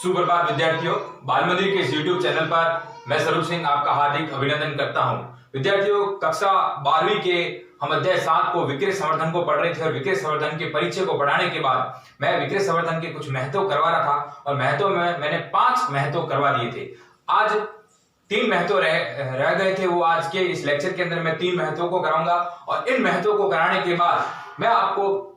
सुप्रभात विद्यार्थियों, बाल मंदिर के इस YouTube चैनल पर मैं स्वरूप सिंह आपका हार्दिक अभिनंदन करता हूं। विद्यार्थियों, कक्षा 12वीं के हम अध्याय 7 को विक्रय संवर्धन को पढ़ रहे थे और विक्रय संवर्धन के परिचय को पढ़ाने के बाद मैं विक्रय संवर्धन के कुछ महत्व करवा रहा था और महत्व में मैंने 5 महत्व करवा दिए थे। आज 3 महत्व रह गए थे, वो आज के इस लेक्चर के अंदर मैं 3 महत्वों को कराऊंगा और इन महत्वों को कराने के बाद मैं आपको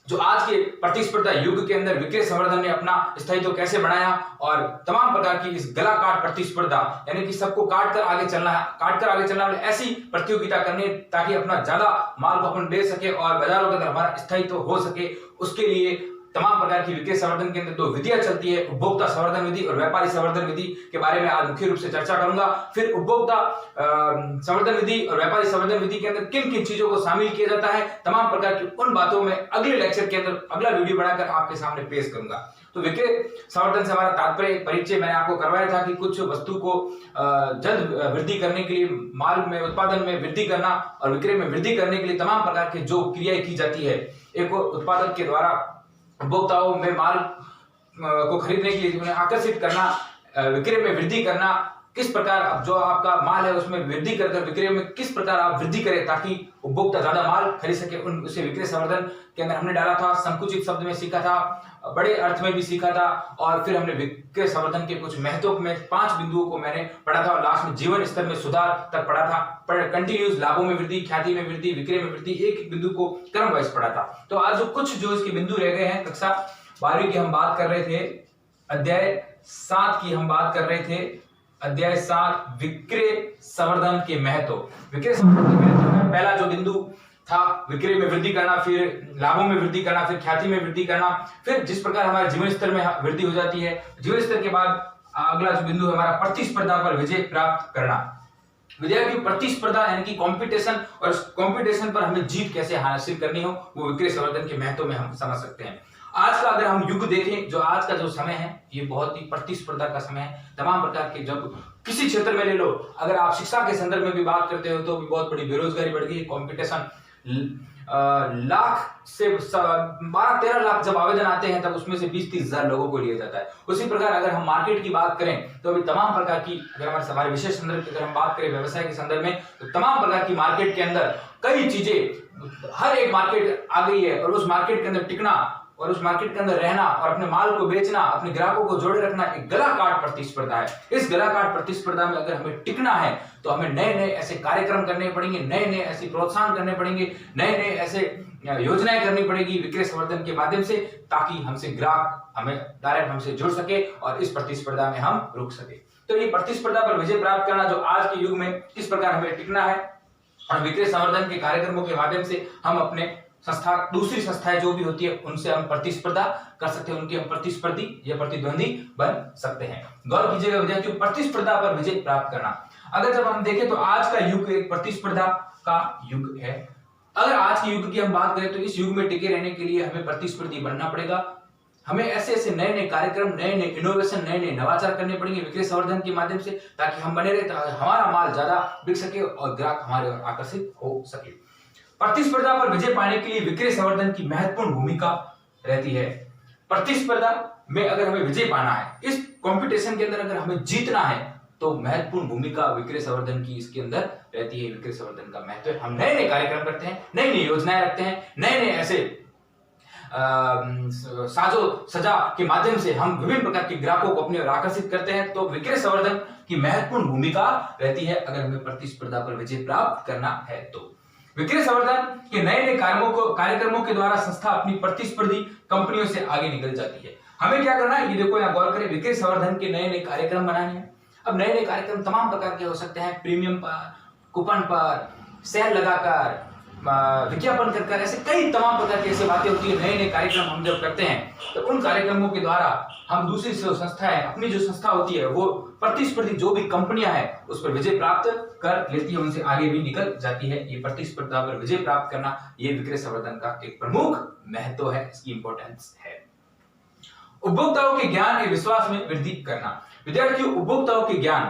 जो आज के प्रतिस्पर्धा युग के अंदर विक्रय संवर्धन ने अपना स्थायित्व कैसे बनाया और तमाम प्रकार की इस गला काट प्रतिस्पर्धा यानी कि सबको काट कर आगे चलना वाली ऐसी प्रतियोगिता करनी ताकि अपना ज्यादा माल को अपन बेच सके और बाजारों के अंदर हमारा स्थायित्व हो सके, उसके लिए तमाम प्रकार की विक्रय संवर्धन के अंदर 2 विधियां चलती है, उपभोक्ता संवर्धन विधि और व्यापारी संवर्धन विधि के बारे में आज मुख्य रूप से चर्चा करूंगा। फिर उपभोक्ता संवर्धन विधि और व्यापारी संवर्धन विधि के अंदर किन किन चीजों को शामिल किया जाता है, तमाम प्रकार की उन बातों में अगले लेक्चर के अंदर अगला वीडियो बनाकर आपके सामने पेश करूंगा। तो विक्रय संवर्धन से हमारा तात्पर्य परिचय मैंने आपको करवाया था कि कुछ वस्तु को जल्द वृद्धि करने के लिए माल में उत्पादन में वृद्धि करना और विक्रय में वृद्धि करने के लिए तमाम प्रकार की जो क्रियाएं की जाती है, एक उत्पादक के द्वारा उपभोक्ताओं में माल को खरीदने के लिए उन्हें आकर्षित करना, विक्रय में वृद्धि करना, किस प्रकार जो आपका माल है उसमें वृद्धि कर विक्रय में किस प्रकार आप वृद्धि करें ताकि उपभोक्ता ज्यादा माल खरीद सके, उसे विक्रय संवर्धन के अंदर हमने डाला था। संकुचित शब्द में सीखा था, बड़े अर्थ में भी सीखा था और फिर हमने विक्रय संवर्धन के कुछ महत्व में 5 बिंदुओं को मैंने पढ़ा था और लास्ट में जीवन स्तर में सुधार तक पढ़ा था। कंटिन्यूस लाभों में वृद्धि, ख्याति में वृद्धि, विक्रय में वृद्धि, एक बिंदु को क्रम वाइज पढ़ा था। तो आज जो इसके बिंदु रह गए हैं, कक्षा 12वीं की हम बात कर रहे थे, अध्याय 7 की हम बात कर रहे थे, अध्याय 7 विक्रय संवर्धन के महत्व। विक्रय संवर्धन के महत्व में पहला जो बिंदु था विक्रय में वृद्धि करना, फिर लाभों में वृद्धि करना, फिर ख्याति में वृद्धि करना, फिर जिस प्रकार हमारे जीवन स्तर में वृद्धि हो जाती है, जीवन स्तर के बाद अगला जो बिंदु है हमारा प्रतिस्पर्धा पर विजय प्राप्त करना। विद्यार्थी प्रतिस्पर्धा यानी कि कंपटीशन और कंपटीशन पर हमें जीत कैसे हासिल करनी हो वो विक्रय संवर्धन के महत्व में हम समझ सकते हैं। आज का अगर हम युग देखें, जो आज का जो समय है ये बहुत ही प्रतिस्पर्धा का समय है। तमाम प्रकार के जब किसी क्षेत्र में ले लो, अगर आप शिक्षा के संदर्भ में भी बात करते हो तो भी बहुत बड़ी बेरोजगारी बढ़ गई है। कंपटीशन लाख से 12-13 लाख जब आवेदन आते हैं तब उसमें से 20-30 हजार लोगों को लिया जाता है। उसी प्रकार अगर हम मार्केट की बात करें तो अभी तमाम प्रकार की अगर हमारे विशेष संदर्भ की अगर हम बात करें व्यवसाय के संदर्भ में तो तमाम प्रकार की मार्केट के अंदर कई चीजें, हर एक मार्केट आ गई है और उस मार्केट के अंदर टिकना और उस मार्केट के अंदर रहना और अपने माल को बेचना, अपने ग्राहकों को जोड़े रखना एक गला काट प्रतिस्पर्धा है। इस गला काट प्रतिस्पर्धा में अगर हमें टिकना है तो हमें नए नए ऐसे कार्यक्रम करने पड़ेंगे, नए नए ऐसे प्रोत्साहन करने पड़ेंगे, नए नए ऐसे योजनाएं करनी पड़ेगी विक्रय संवर्धन के माध्यम से, ताकि हमसे ग्राहक हमें डायरेक्ट हमसे जुड़ सके और इस प्रतिस्पर्धा में हम रुक सके। तो ये प्रतिस्पर्धा पर विजय प्राप्त करना जो आज के युग में किस प्रकार हमें टिकना है और विक्रय संवर्धन के कार्यक्रमों के माध्यम से हम अपने संस्था, दूसरी संस्थाएं जो भी होती है उनसे हम प्रतिस्पर्धा कर सकते हैं, उनके हम प्रतिस्पर्धी या प्रतिद्वंदी बन सकते हैं। गौर कीजिएगा विद्यार्थियों, प्रतिस्पर्धा पर विजय प्राप्त करना। अगर जब हम देखें तो आज का युग एक प्रतिस्पर्धा का युग है। अगर आज के युग की हम बात करें तो इस युग में टिके रहने के लिए हमें प्रतिस्पर्धी बनना पड़ेगा। हमें ऐसे ऐसे नए नए कार्यक्रम, नए नए इनोवेशन, नए नए नवाचार करने पड़ेंगे विक्रय संवर्धन के माध्यम से, ताकि हम बने रहे, हमारा माल ज्यादा बिक सके और ग्राहक हमारे ओर आकर्षित हो सके। प्रतिस्पर्धा पर विजय पाने के लिए विक्रय संवर्धन की महत्वपूर्ण भूमिका रहती है। प्रतिस्पर्धा में अगर हमें विजय पाना है, इस कंपटीशन के अंदर अगर हमें जीतना है तो महत्वपूर्ण भूमिका विक्रय संवर्धन की इसके अंदर रहती है। विक्रय संवर्धन का महत्व, हम नए नए कार्यक्रम करते हैं, नई नई योजनाएं रखते हैं, नए नए ऐसे साजो सजा के माध्यम से हम विभिन्न प्रकार के ग्राहकों को अपनी ओर आकर्षित करते हैं। तो विक्रय संवर्धन की महत्वपूर्ण भूमिका रहती है अगर हमें प्रतिस्पर्धा पर विजय प्राप्त करना है तो। विक्रय संवर्धन के नए नए कार्यक्रमों के द्वारा संस्था अपनी प्रतिस्पर्धी कंपनियों से आगे निकल जाती है। हमें क्या करना है, ये देखो यहाँ गौर करें, विक्रय संवर्धन के नए नए कार्यक्रम बनाने हैं। अब नए नए कार्यक्रम तमाम प्रकार के हो सकते हैं, प्रीमियम पर, कूपन पर, सेल लगाकर, विज्ञापन कर, ऐसे कई तमाम प्रकार की ऐसी बातें होती है। नए नए कार्यक्रम हम जब करते हैं तो उन कार्यक्रमों के द्वारा हम दूसरी संस्थाएं, अपनी जो संस्था होती है वो प्रतिस्पर्धी जो भी कंपनियां हैं उस पर विजय प्राप्त कर लेती है, उनसे आगे भी निकल जाती है। ये प्रतिस्पर्धा पर विजय प्राप्त करना ये विक्रय संवर्धन का एक प्रमुख महत्व है, इसकी इंपॉर्टेंस है। उपभोक्ताओं के ज्ञान और विश्वास में वृद्धि करना। विद्यार्थियों, उपभोक्ताओं के ज्ञान,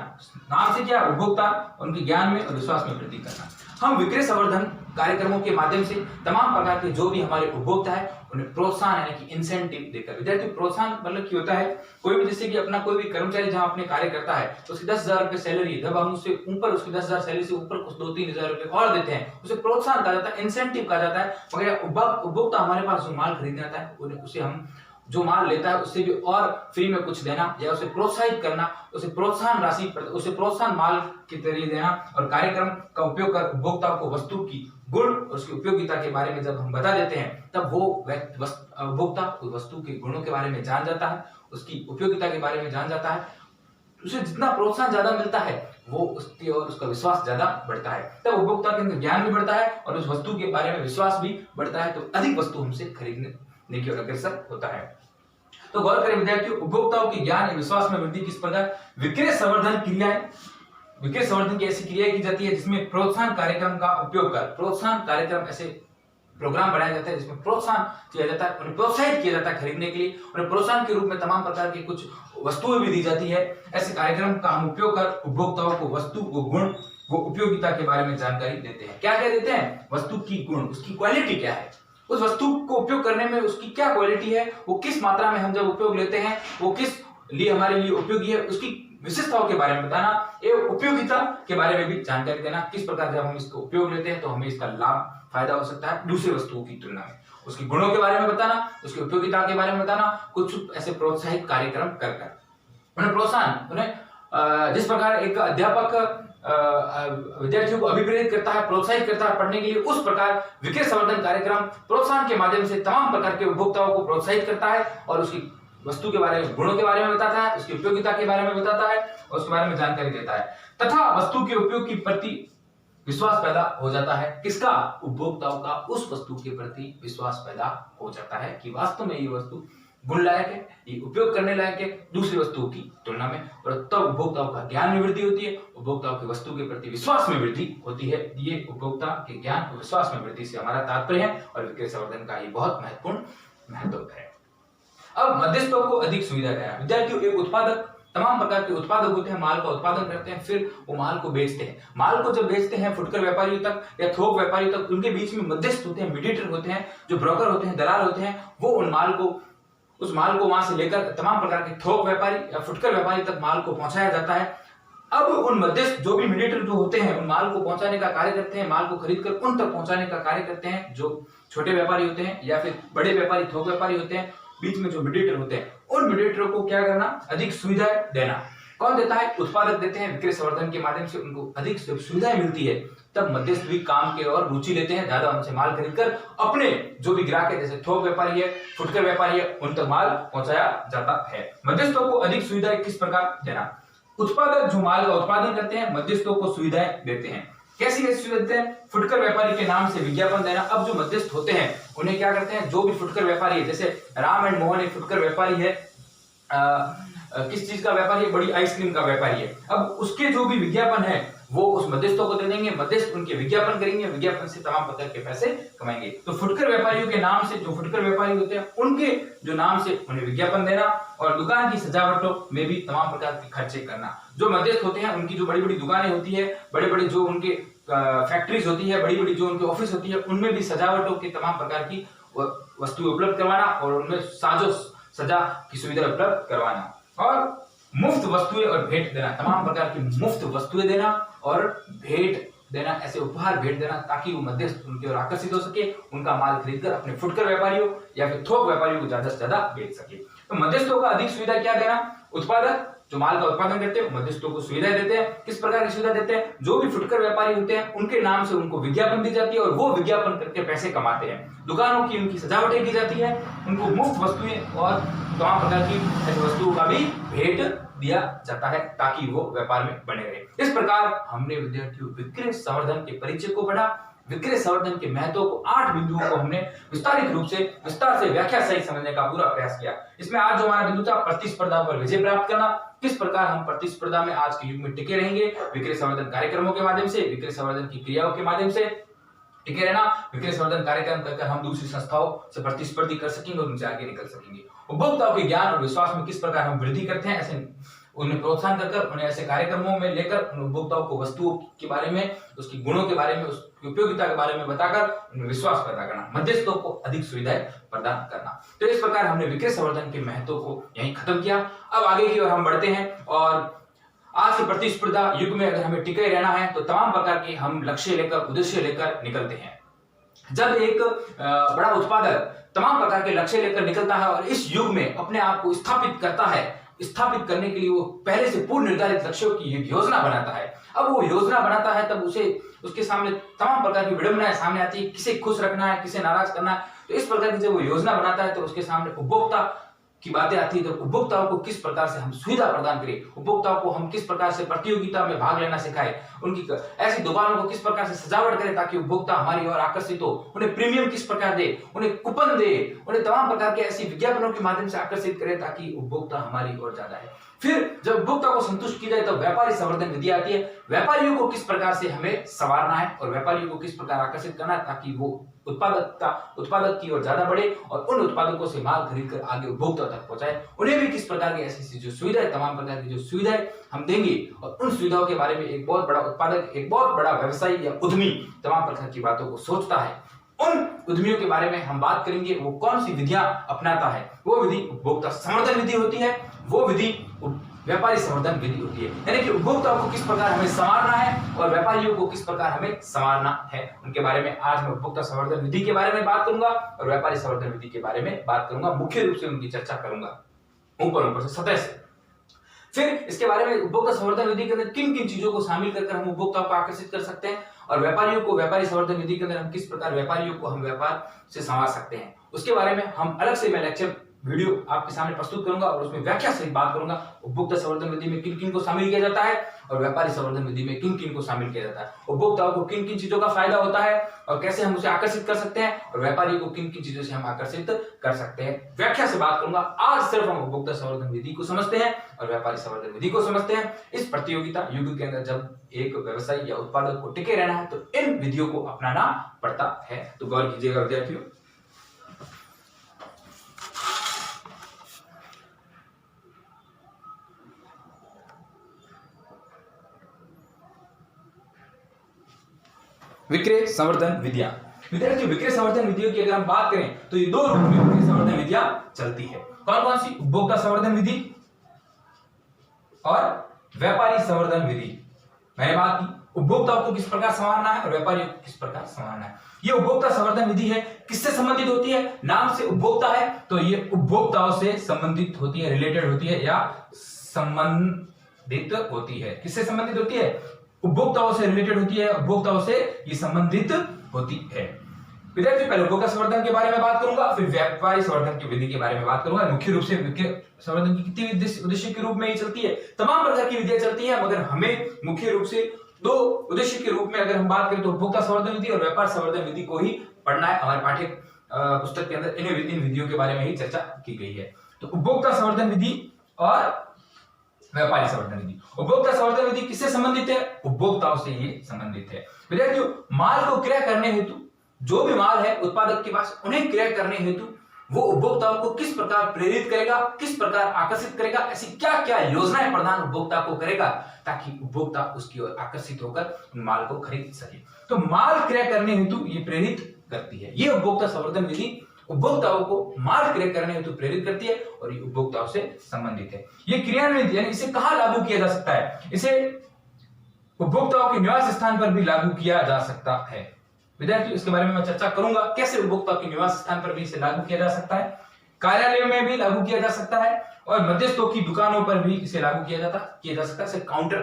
नाम से क्या, उपभोक्ता, उनके ज्ञान में और विश्वास में वृद्धि करना। हम विक्रय संवर्धन कार्यक्रमों के माध्यम से तमाम प्रकार के जो भी हमारे उपभोक्ता है उन्हें प्रोत्साहन यानी कि इंसेंटिव देकर, विद्यार्थी प्रोत्साहन मतलब क्या होता है, कोई भी जैसे कि अपना कोई भी कर्मचारी जहां अपने कार्य करता है तो उसकी 10,000 रुपए सैलरी, जब हम उससे ऊपर उसकी 10,000 सैलरी से ऊपर कुछ 2-3 हजार रुपए और देते हैं, उसे प्रोत्साहन कहा जाता है, इंसेंटिव कहा जाता है। मगर उपभोक्ता हमारे पास जो माल खरीदने आता है उसे हम जो माल लेता है उससे भी और फ्री में कुछ देना या उसे प्रोत्साहित करना, उसे प्रोत्साहन राशि, उसे प्रोत्साहन माल के जरिए देना और कार्यक्रम का उपयोग कर उपभोक्ता को वस्तु की गुण और उसकी उपयोगिता के बारे में जब हम बता देते हैं तब वो उपभोक्ता उस वस्तु के गुणों के बारे में जान जाता है, उसकी उपयोगिता के बारे में जान जाता है। उसे जितना प्रोत्साहन ज्यादा मिलता है वो उसकी और उसका विश्वास ज्यादा बढ़ता है, तब उपभोक्ता के अंदर ज्ञान भी बढ़ता है और उस वस्तु के बारे में विश्वास भी बढ़ता है, तो अधिक वस्तु हमसे खरीदने की ओर अग्रसर होता है। तो गौर करें विद्यार्थियों, उपभोक्ताओं के ज्ञान या विश्वास में वृद्धि किस प्रकार, विक्रय संवर्धन क्रियाएं, विक्रय संवर्धन की ऐसी क्रिया की जाती है जिसमें प्रोत्साहन कार्यक्रम का उपयोग कर, प्रोत्साहन कार्यक्रम ऐसे प्रोग्राम बनाया जाता है जिसमें प्रोत्साहन किया जाता है, उन्हें प्रोत्साहित किया जाता है खरीदने के लिए, उन्हें प्रोत्साहन के रूप में तमाम प्रकार की कुछ वस्तुएं भी दी जाती है। ऐसे कार्यक्रम का हम उपयोग कर उपभोक्ताओं को वस्तु, वो गुण, वो उपयोगिता के बारे में जानकारी देते हैं। क्या क्या देते हैं, वस्तु की गुण, उसकी क्वालिटी क्या है, उस वस्तु को उपयोग करने में उसकी क्या क्वालिटी है, वो किस मात्रा में हम जब उपयोग लेते हैं वो किस लिए हमारे लिए उपयोगी है, उसकी विशेषताओं के बारे में बताना एवं उपयोगिता के बारे में भी जानकारी देना, किस प्रकार जब हम इसको उपयोग लेते हैं तो हमें इसका लाभ फायदा हो सकता है दूसरी वस्तुओं की तुलना में, उसकी गुणों के बारे में बताना, उसकी उपयोगिता के बारे में बताना, कुछ ऐसे प्रोत्साहित कार्यक्रम कर उन्हें प्रोत्साहन, उन्हें जिस प्रकार एक अध्यापक विद्यार्थियों को अभिप्रेरित करता है, प्रोत्साहित करता है पढ़ने के लिए, उस प्रकार विक्रय संवर्धन कार्यक्रम प्रोत्साहन के माध्यम से तमाम प्रकार के उपभोक्ताओं को प्रोत्साहित करता है और उसकी वस्तु के बारे में, गुणों के बारे में बताता है, उसकी उपयोगिता के बारे में बताता है और उसके बारे में जानकारी देता है तथा वस्तु के उपयोग के प्रति विश्वास पैदा हो जाता है। किसका, उपभोक्ताओं का उस वस्तु के प्रति विश्वास पैदा हो जाता है कि वास्तव में ये वस्तु गुण लायक है, ये उपयोग करने लायक है दूसरी वस्तुओं की तुलना में, और तब उपभोक्ताओं का ज्ञान में वृद्धि होती है, उपभोक्ताओं की वस्तु के प्रति विश्वास में वृद्धि होती है। ये उपभोक्ता के ज्ञान और विश्वास में वृद्धि से हमारा तात्पर्य है और विक्रय संवर्धन का ये बहुत महत्वपूर्ण महत्व है। अब मध्यस्थों को अधिक सुविधा देना, विद्यार्थियों एक उत्पादक तमाम प्रकार के उत्पादक होते हैं, माल का उत्पादन करते हैं, फिर वो माल को बेचते हैं, माल को जब बेचते हैं फुटकर व्यापारियों तक या थोक व्यापारियों तक, उनके बीच में मध्यस्थ होते हैं, मीडिएटर होते हैं, जो ब्रोकर होते हैं, दलाल होते हैं, वो उस माल को वहां से लेकर तमाम प्रकार के थोक व्यापारी या फुटकर व्यापारी तक माल को पहुंचाया जाता है। अब उन मध्यस्थ जो भी मीडिएटर जो होते हैं उन माल को पहुंचाने का कार्य करते हैं, माल को खरीद कर उन तक पहुंचाने का कार्य करते हैं, जो छोटे व्यापारी होते हैं या फिर बड़े व्यापारी थोक व्यापारी होते हैं, बीच में जो मीडिएटर होते हैं उन मीडिएटरों को क्या करना, अधिक सुविधाएं देना। कौन देता है, उत्पादक देते हैं, विक्रय संवर्धन के माध्यम से उनको अधिक सुविधाएं मिलती है, तब मध्यस्थ भी काम के और रुचि लेते हैं, ज्यादा उनसे माल खरीदकर अपने जो भी ग्राहक है, जैसे थोक व्यापारी है, फुटकर व्यापारी है, उन तक माल पहुंचाया जाता है। मध्यस्थों को अधिक सुविधाएं किस प्रकार देना, उत्पादक जो माल का उत्पादन करते हैं मध्यस्थों को सुविधाएं देते हैं। कैसी सुविधा देते हैं, फुटकर व्यापारी के नाम से विज्ञापन देना। अब जो मध्यस्थ होते हैं उन्हें क्या करते हैं, जो भी फुटकर व्यापारी है, जैसे राम एंड मोहन एक फुटकर व्यापारी है, किस चीज का व्यापारी है, बड़ी आइसक्रीम का व्यापारी है, अब उसके जो भी विज्ञापन है वो उस मध्यस्थों को दे देंगे, मध्यस्थ उनके विज्ञापन करेंगे, विज्ञापन से तमाम प्रकार के पैसे कमाएंगे। तो फुटकर व्यापारियों के नाम से जो फुटकर व्यापारी होते हैं उनके जो नाम से उन्हें विज्ञापन देना और दुकान की सजावटों में भी तमाम प्रकार के खर्चे करना। जो मध्यस्थ होते हैं उनकी जो बड़ी बड़ी दुकानें होती है, बड़े बड़े जो उनके फैक्ट्रीज होती है, बड़ी बड़ी जो उनके ऑफिस होती है, उनमें भी सजावटों के तमाम प्रकार की वस्तुएं उपलब्ध करवाना और उनमें साजो सजा की सुविधा उपलब्ध करवाना और मुफ्त वस्तुएं और भेंट देना, तमाम प्रकार की मुफ्त वस्तुएं देना और भेंट देना, ऐसे उपहार भेंट देना ताकि वो मध्यस्थ उनकी ओर आकर्षित हो सके, उनका माल खरीदकर अपने फुटकर व्यापारियों या फिर थोक व्यापारियों को ज्यादा से ज्यादा बेच सके। तो मध्यस्थों का अधिक सुविधा क्या देना, उत्पादक जो माल का उत्पादन करते हैं मध्यस्थों को सुविधाएं देते हैं। किस प्रकार की सुविधा देते हैं, जो भी फुटकर व्यापारी होते हैं उनके नाम से उनको विज्ञापन दी जाती है और वो विज्ञापन करके पैसे कमाते हैं, दुकानों की उनकी सजावटें की जाती है, उनको मुफ्त वस्तुएं और तमाम प्रकार की ऐसी वस्तुओं का भी भेंट दिया जाता है ताकि वो व्यापार में बने रहे। इस प्रकार हमने विद्यार्थियों विक्रय संवर्धन के परिचय को पढ़ा, विक्रय संवर्धन के महत्व को 8 बिंदुओं को हमने विस्तारित रूप से विस्तार से व्याख्या सहित समझने का पूरा प्रयास किया। इसमें आज जो हमारा बिंदु था प्रतिस्पर्धा पर विजय प्राप्त करना, किस प्रकार हम प्रतिस्पर्धा में आज के युग में टिके रहेंगे, विक्रय संवर्धन कार्यक्रमों के माध्यम से, विक्रय संवर्धन की क्रियाओं के माध्यम से टिके रहना, विक्रय संवर्धन कार्यक्रम करके हम दूसरी संस्थाओं से प्रतिस्पर्धी कर सकेंगे और उनसे आगे निकल सकेंगे। उपभोक्ताओं के ज्ञान और विश्वास में किस प्रकार हम वृद्धि करते हैं, ऐसे उन्हें प्रोत्साहन कर उन्हें ऐसे कार्यक्रमों में लेकर उन उपभोक्ताओं को वस्तुओं के बारे में, उसकी गुणों के बारे में, उसकी उपयोगिता के बारे में बताकर उन्हें विश्वास पैदा करना, मध्यस्थों को अधिक सुविधाएं प्रदान करना। तो इस प्रकार हमने विक्रय संवर्धन के महत्व को यहीं खत्म किया। अब आगे की ओर हम बढ़ते हैं और आज के प्रतिस्पर्धा युग में अगर हमें टिके रहना है तो तमाम प्रकार के हम लक्ष्य लेकर, उद्देश्य लेकर निकलते हैं। जब एक बड़ा उत्पादक तमाम प्रकार के लक्ष्य लेकर निकलता है और इस युग में अपने आप को स्थापित करता है, स्थापित करने के लिए वो पहले से पूर्व निर्धारित लक्ष्यों की एक योजना बनाता है। अब वो योजना बनाता है तब उसके सामने तमाम प्रकार की विडंबनाएं सामने आती है, किसे खुश रखना है, किसे नाराज करना है। तो इस प्रकार की जब वो योजना बनाता है तो उसके सामने उपभोक्ता की बातें आती है। तो उपभोक्ताओं को किस प्रकार से हम सुविधा प्रदान करें, उपभोक्ताओं को हम किस प्रकार से प्रतियोगिता में भाग लेना सिखाएं, उनकी ऐसी दुकानों को किस प्रकार से सजावट करें ताकि उपभोक्ता हमारी ओर आकर्षित हो, उन्हें प्रीमियम किस प्रकार दे, उन्हें कूपन दे, उन्हें तमाम प्रकार के ऐसी विज्ञापनों के माध्यम से आकर्षित करें ताकि उपभोक्ता हमारी ओर ज्यादा है। फिर जब उपभोक्ता को संतुष्ट की जाए तो व्यापारी संवर्धन विधि आती है। व्यापारियों को किस प्रकार से हमें संवारना है और व्यापारियों को किस प्रकार आकर्षित करना है ताकि वो उत्पादक की ओर ज्यादा बढ़े और उन उत्पादकों से माल खरीद कर आगे उपभोक्ता तक पहुंचाए। उन्हें भी किस प्रकार की ऐसी जो सुविधाएं, तमाम प्रकार की जो सुविधाएं हम देंगे और उन सुविधाओं के बारे में एक बहुत बड़ा उत्पादक, एक बहुत बड़ा व्यवसायी या उद्यमी तमाम प्रकार की बातों को सोचता है। उन उद्यमियों के बारे में हम बात करेंगे, वो कौन सी विधियां अपनाता है। वो विधि उपभोक्ता संवर्धन विधि होती है, वो विधि व्यापारी संवर्धन विधि होती है। यानी कि उपभोक्ताओं को किस प्रकार हमें संवारना है और व्यापारियों को किस प्रकार हमें संवारना है, उनके बारे में आज मैं उपभोक्ता संवर्धन विधि के बारे में बात करूंगा और व्यापारी संवर्धन विधि के बारे में बात करूंगा। मुख्य रूप से उनकी चर्चा करूंगा ऊपर से, सतह से। फिर इसके बारे में उपभोक्ता संवर्धन विधि के अंदर किन किन चीजों को शामिल कर हम उपभोक्ताओं को आकर्षित कर सकते हैं और व्यापारियों को व्यापारी संवर्धन विधि के अंदर हम किस प्रकार व्यापारियों को हम व्यापार से संवार सकते हैं, उसके बारे में हम अलग से मैं लेक्चर वीडियो आपके सामने प्रस्तुत करूंगा और उसमें व्याख्या सहित बात करूंगा। उपभोक्ता संवर्धन विधि में किन किन को शामिल किया जाता है और व्यापारी संवर्धन विधि में किन किन को शामिल किया जाता है, उपभोक्ताओं को किन किन चीजों का फायदा होता है और कैसे हम उसे आकर्षित कर सकते हैं और व्यापारी को किन किन चीजों से हम आकर्षित कर सकते हैं, व्याख्या से बात करूंगा। आज सिर्फ हम उपभोक्ता संवर्धन विधि को समझते हैं और व्यापारी संवर्धन विधि को समझते हैं। इस प्रतियोगिता युग के अंदर जब एक व्यवसायी या उत्पादक को टिके रहना है तो इन विधियों को अपनाना पड़ता है। तो गौर कीजिएगा विद्यार्थियों। विक्रय संवर्धन विधियां, विद्यार्थियों विक्रय संवर्धन विधियों की अगर हम बात करें तो ये दो रूप में विक्रय संवर्धन विधियां चलती है। कौन कौन सी? उपभोक्ता संवर्धन विधि और व्यापारी संवर्धन विधि। मैंने बात की उपभोक्ताओं को किस प्रकार संवारना है और व्यापारियों को किस प्रकार संवारना है। ये उपभोक्ता संवर्धन विधि है, किससे संबंधित होती है? नाम से उपभोक्ता है तो ये उपभोक्ताओं से संबंधित होती है, रिलेटेड होती है या संबंधित होती है। किससे संबंधित होती है? उपभोक्ताओं से रिलेटेड होती है, उपभोक्ताओं से ये संबंधित होती है। विद्यार्थी पहले उपभोक्ता संवर्धन के बारे में बात करूंगा, फिर व्यापारी संवर्धन की विधि के बारे में बात करूंगा। मुख्य रूप से विक्रय संवर्धन की कितनी उद्देश्य के रूप में ही चलती है, तमाम प्रकार की विधियां चलती है, मगर हमें मुख्य रूप से दो उद्देश्य के रूप में अगर हम बात करें तो उपभोक्ता संवर्धन विधि और व्यापार संवर्धन विधि को ही पढ़ना है। हमारे पाठ्य पुस्तक के अंदर इन विधियों के बारे में ही चर्चा की गई है। तो उपभोक्ता संवर्धन विधि और व्यापारी संवर्धन विधि। उपभोक्ता संवर्धन विधि किससे संबंधित है? उपभोक्ताओं से ये संबंधित है। विद्यार्थियों माल को क्रय करने हेतु, जो भी माल है उत्पादक के पास, उन्हें क्रय करने हेतु वो उपभोक्ताओं को किस प्रकार प्रेरित करेगा, किस प्रकार आकर्षित करेगा, ऐसी क्या क्या योजनाएं प्रदान उपभोक्ता को करेगा ताकि उपभोक्ता उसकी ओर आकर्षित होकर माल को खरीद सके। तो माल क्रय करने हेतु ये प्रेरित करती है। ये उपभोक्ता संवर्धन विधि उपभोक्ताओं को माल क्रय करने हेतु प्रेरित करती है और ये उपभोक्ताओं से संबंधित है। ये क्रियान्वित यानी इसे कहां लागू किया जा सकता है? इसे उपभोक्ताओं के निवास स्थान पर भी लागू किया जा सकता है। विद्यार्थियों इसके बारे में मैं चर्चा करूंगा, कैसे उपभोक्ताओं के निवास स्थान पर भी इसे लागू किया जा सकता है, कार्यालय में भी लागू किया जा सकता है और मध्यस्थों की दुकानों पर भी इसे लागू किया जा सकता है। काउंटर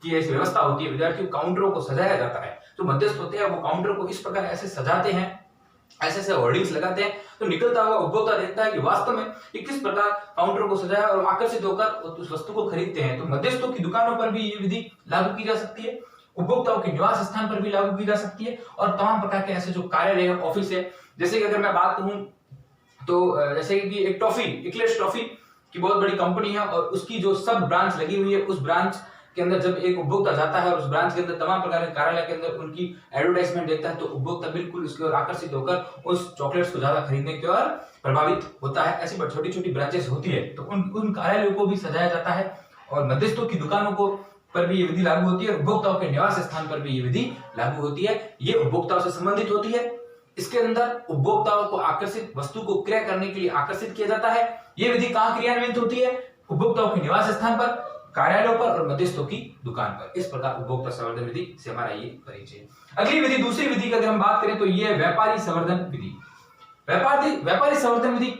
की ऐसी व्यवस्था होती है विद्यार्थियों, काउंटरों को सजाया जाता है। जो मध्यस्थ होते हैं वो काउंटर को इस प्रकार ऐसे सजाते हैं, ऐसे होर्डिंग्स लगाते हैं, तो निकलता हुआ उपभोक्ता देखता है कि वास्तव में ये किस प्रकार काउंटर को सजाया और आकर्षित होकर उस वस्तु को खरीदते हैं। तो मध्यस्थों की दुकानों पर भी ये विधि लागू की जा सकती है, उपभोक्ताओं के निवास स्थान पर भी लागू की जा सकती है और तमाम प्रकार के ऐसे जो कार्यालय है, ऑफिस है, जैसे कि अगर मैं बात करूं तो जैसे कि एक टॉफी, इक्लेयर्स टॉफी की बहुत बड़ी कंपनी है और उसकी जो सब ब्रांच लगी हुई है, उस ब्रांच के अंदर जब एक उपभोक्ता जाता है और उस ब्रांच के अंदर तमाम प्रकार के कार्यालय के अंदर उनकी एडवर्टाइजमेंट देखता है तो उपभोक्ता बिल्कुल उसकी ओर आकर्षित होकर उस चॉकलेट्स को ज्यादा खरीदने की ओर प्रभावित होता है। ऐसी छोटी छोटी ब्रांचेस होती है तो उन कार्यालयों को भी सजाया जाता है और मध्यस्थों की दुकानों को पर भी ये विधि लागू होती है, उपभोक्ताओं के निवास स्थान पर भी ये विधि लागू होती है। ये उपभोक्ताओं से संबंधित होती है। इसके अंदर उपभोक्ताओं को आकर्षित वस्तु को क्रय करने के लिए आकर्षित किया जाता है। ये विधि कहां क्रियान्वित होती है? उपभोक्ताओं के निवास स्थान पर, कार्यालयों पर और मध्यस्थों की दुकान पर। इस प्रकार उपभोक्ता संवर्धन विधि से हमारा ये परिचय। अगली विधि, दूसरी विधि की अगर हम बात करें तो ये है व्यापारी संवर्धन विधि। व्यापारी संवर्धन विधि,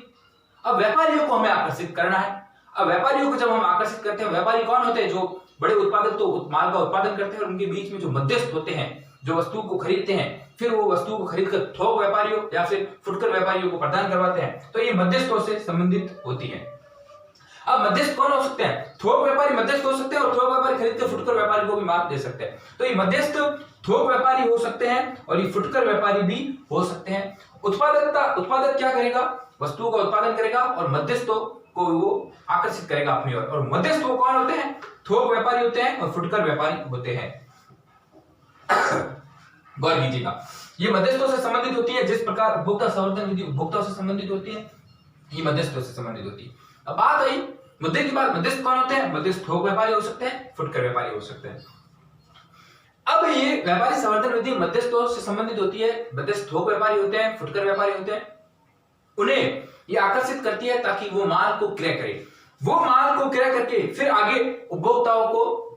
अब व्यापारियों को हमें आकर्षित करना है। अब व्यापारियों को जब हम आकर्षित करते हैं, व्यापारी कौन होते हैं? जो बड़े उत्पादक तो माल का उत्पादन करते हैं और उनके बीच में जो मध्यस्थ होते हैं, जो वस्तु को खरीदते हैं, फिर वो वस्तु को खरीदकर थोक व्यापारियों या फिर फुटकर व्यापारियों को प्रदान करवाते हैं, तो ये मध्यस्थों से संबंधित होती है। अब मध्यस्थ कौन हो सकते हैं? थोक व्यापारी मध्यस्थ हो सकते हैं और थोक व्यापारी खरीद कर फुटकर व्यापारी को भी माल दे सकते हैं। तो ये मध्यस्थ थोक व्यापारी हो सकते हैं और ये फुटकर व्यापारी भी हो सकते हैं। उत्पादक क्या करेगा? वस्तुओं का उत्पादन करेगा और मध्यस्थों को वो आकर्षित करेगा अपनी ओर। और मध्यस्थ वो कौन होते हैं? थोक व्यापारी होते हैं और फुटकर व्यापारी होते हैं। गौर कीजिएगा, ये मध्यस्थों से संबंधित होती है। जिस प्रकार उपभोक्ता संवर्धन विधि उपभोक्ताओं से संबंधित होती है, ये मध्यस्थों से संबंधित होती है। अब बात आई मुद्दे की बात, मध्यस्थ कौन होते हैं? मध्यस्थ थोक व्यापारी हो सकते हैं, फुटकर व्यापारी हो सकते हैं। अब ये व्यापारी संवर्धन विधि मध्यस्थों से संबंधित होती है। मध्यस्थ थोक व्यापारी होते हैं, फुटकर व्यापारी होते हैं। उन्हें ये आकर्षित करती है ताकि वो माल को क्रय करें। वो माल को क्रय करके फिर आगे उपभोक्ताओं को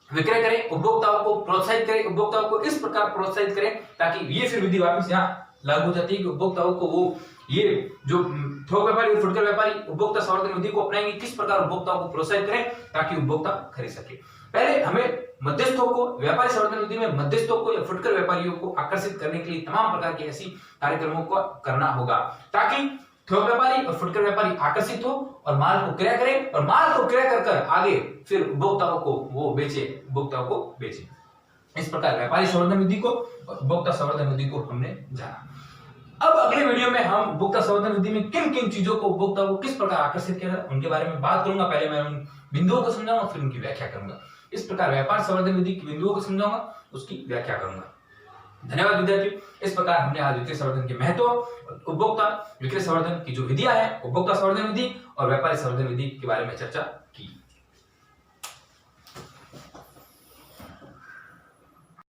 विक्रय करें, उपभोक्ताओं को प्रोत्साहित करें, उपभोक्ताओं को इस प्रकार प्रोत्साहित करें ताकि ये फिर विधि वापस यहाँ लागू हो जाती है कि उपभोक्ताओं को वो ये जो थोक व्यापारी और फुटकर व्यापारी उपभोक्ता संवर्धन विधि को अपनाएंगे, किस प्रकार उपभोक्ताओं को प्रोत्साहित करें ताकि उपभोक्ता खरीद सके। पहले हमें मध्यस्थों को, व्यापारी संवर्धन विधि में मध्यस्थों को या फुटकर व्यापारियों को आकर्षित करने के लिए तमाम प्रकार के ऐसी कार्यक्रमों को करना होगा ताकि थोक व्यापारी और फुटकर व्यापारी आकर्षित हो और माल को क्रय करें और माल को क्रय कर आगे फिर उपभोक्ताओं को वो बेचे, उपभोक्ताओं को बेचे। इस प्रकार व्यापारी संवर्धन विधि को और उपभोक्ता संवर्धन विधि को हमने जाना। अब अगले वीडियो में हम उपभोक्ता संवर्धन विधि में किन किन चीजों को उपभोक्ता को किस प्रकार आकर्षित किया जाए उनके बारे में बात करूंगा। पहले मैं उन बिंदुओं को समझाऊंगा, फिर उनकी व्याख्या करूंगा। इस प्रकार व्यापार संवर्धन विधि की बिंदुओं को समझाऊंगा, उसकी व्याख्या करूंगा। धन्यवाद विद्यार्थियों। इस प्रकार हमने आज विक्रय संवर्धन के महत्व, उपभोक्ता विक्रय संवर्धन की जो विधियां हैं, उपभोक्ता संवर्धन विधि और व्यापारी संवर्धन विधि के बारे में चर्चा की।